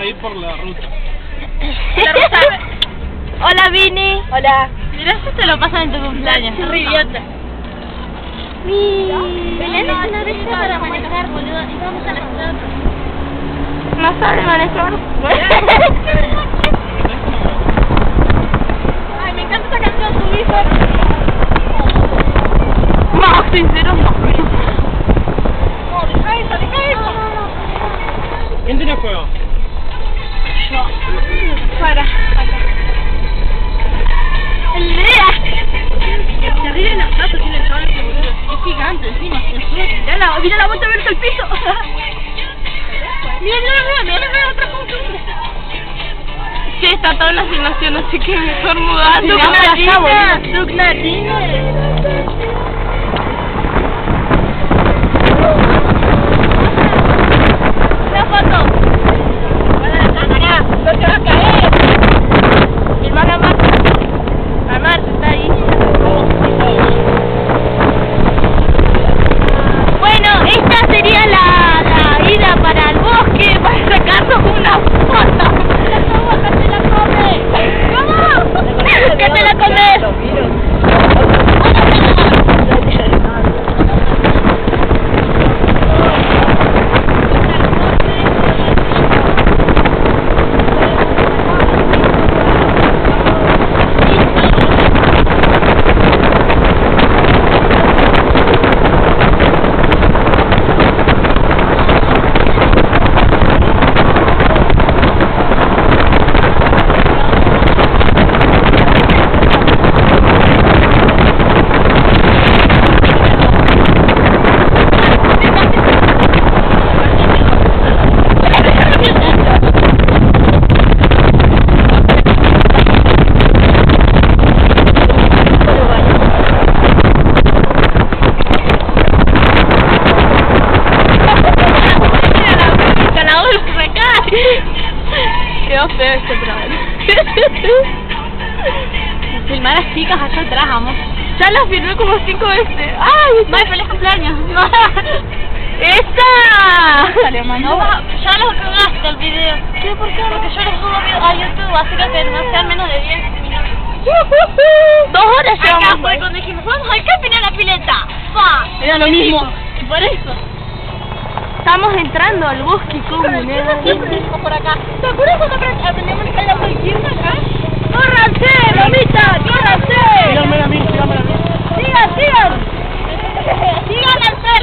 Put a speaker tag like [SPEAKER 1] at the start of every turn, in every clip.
[SPEAKER 1] a ir por la ruta.
[SPEAKER 2] Hola, Vini.
[SPEAKER 3] Hola.
[SPEAKER 2] Mirá si te lo pasan en tu cumpleaños.
[SPEAKER 3] Soy idiota.
[SPEAKER 2] Belén es una vez para manejar, boludo, y vamos a la ciudad. No sabe manejar.
[SPEAKER 3] Ay, me encanta esta canción, tu hijo.
[SPEAKER 2] No, sincero, no.
[SPEAKER 3] No, deja eso.
[SPEAKER 1] ¿Quién tiene fuego?
[SPEAKER 3] Yo. Para. Se ríen las patas, tiene el cabello, boludo. Es gigante encima. Mira la vuelta a verse el piso. Mira, otra cosa.
[SPEAKER 2] Sí, está toda una asignación, así que mejor mudar.
[SPEAKER 3] Una foto. Guarda la cámara. No te va a caer.
[SPEAKER 2] Mi hermana Marta está ahí. Bueno, esta sería la ida para el bosque, para sacarnos una foto.
[SPEAKER 3] ¡Que te la comes!
[SPEAKER 2] ¿Cómo? ¿Qué te la comes? Quedó feo este programa.
[SPEAKER 3] Filmar a las chicas allá atrás, amor.
[SPEAKER 2] Ya las filmé como 5 veces. ¡Ay!
[SPEAKER 3] ¡May, feliz cumpleaños!
[SPEAKER 2] ¡Esta!
[SPEAKER 3] Salió mal.
[SPEAKER 2] No, ya los cagaste el video.
[SPEAKER 3] ¿Qué? ¿Por qué?
[SPEAKER 2] Porque yo los subo a YouTube, así que no sean menos de 10 minutos. 2 horas
[SPEAKER 3] Acá
[SPEAKER 2] llevamos.
[SPEAKER 3] fue cuando dijimos, vamos al camping a la pileta. ¡Fa!
[SPEAKER 2] Era lo mismo.
[SPEAKER 3] Y por eso.
[SPEAKER 2] Estamos entrando al bosque común.
[SPEAKER 3] Siempre dijimos por acá. ¿Te acuerdas cuando aprendimos a manejar la izquierda acá?
[SPEAKER 2] ¡Córranse, mamita! ¡Córranse!
[SPEAKER 1] Síganme a mí.
[SPEAKER 3] ¡Sigan! ¡Sigan al ser!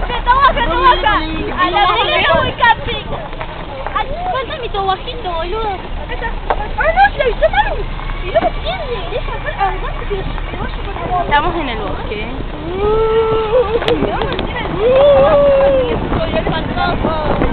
[SPEAKER 3] ¡Se toca! ¡A la derecha voy camping! ¡Falta mi tobajito, boludo! ¡Ah, no! ¡Se avisó mal! ¡Y no me entiende!
[SPEAKER 2] Estamos en el bosque.
[SPEAKER 3] ¡Soy el fantasma!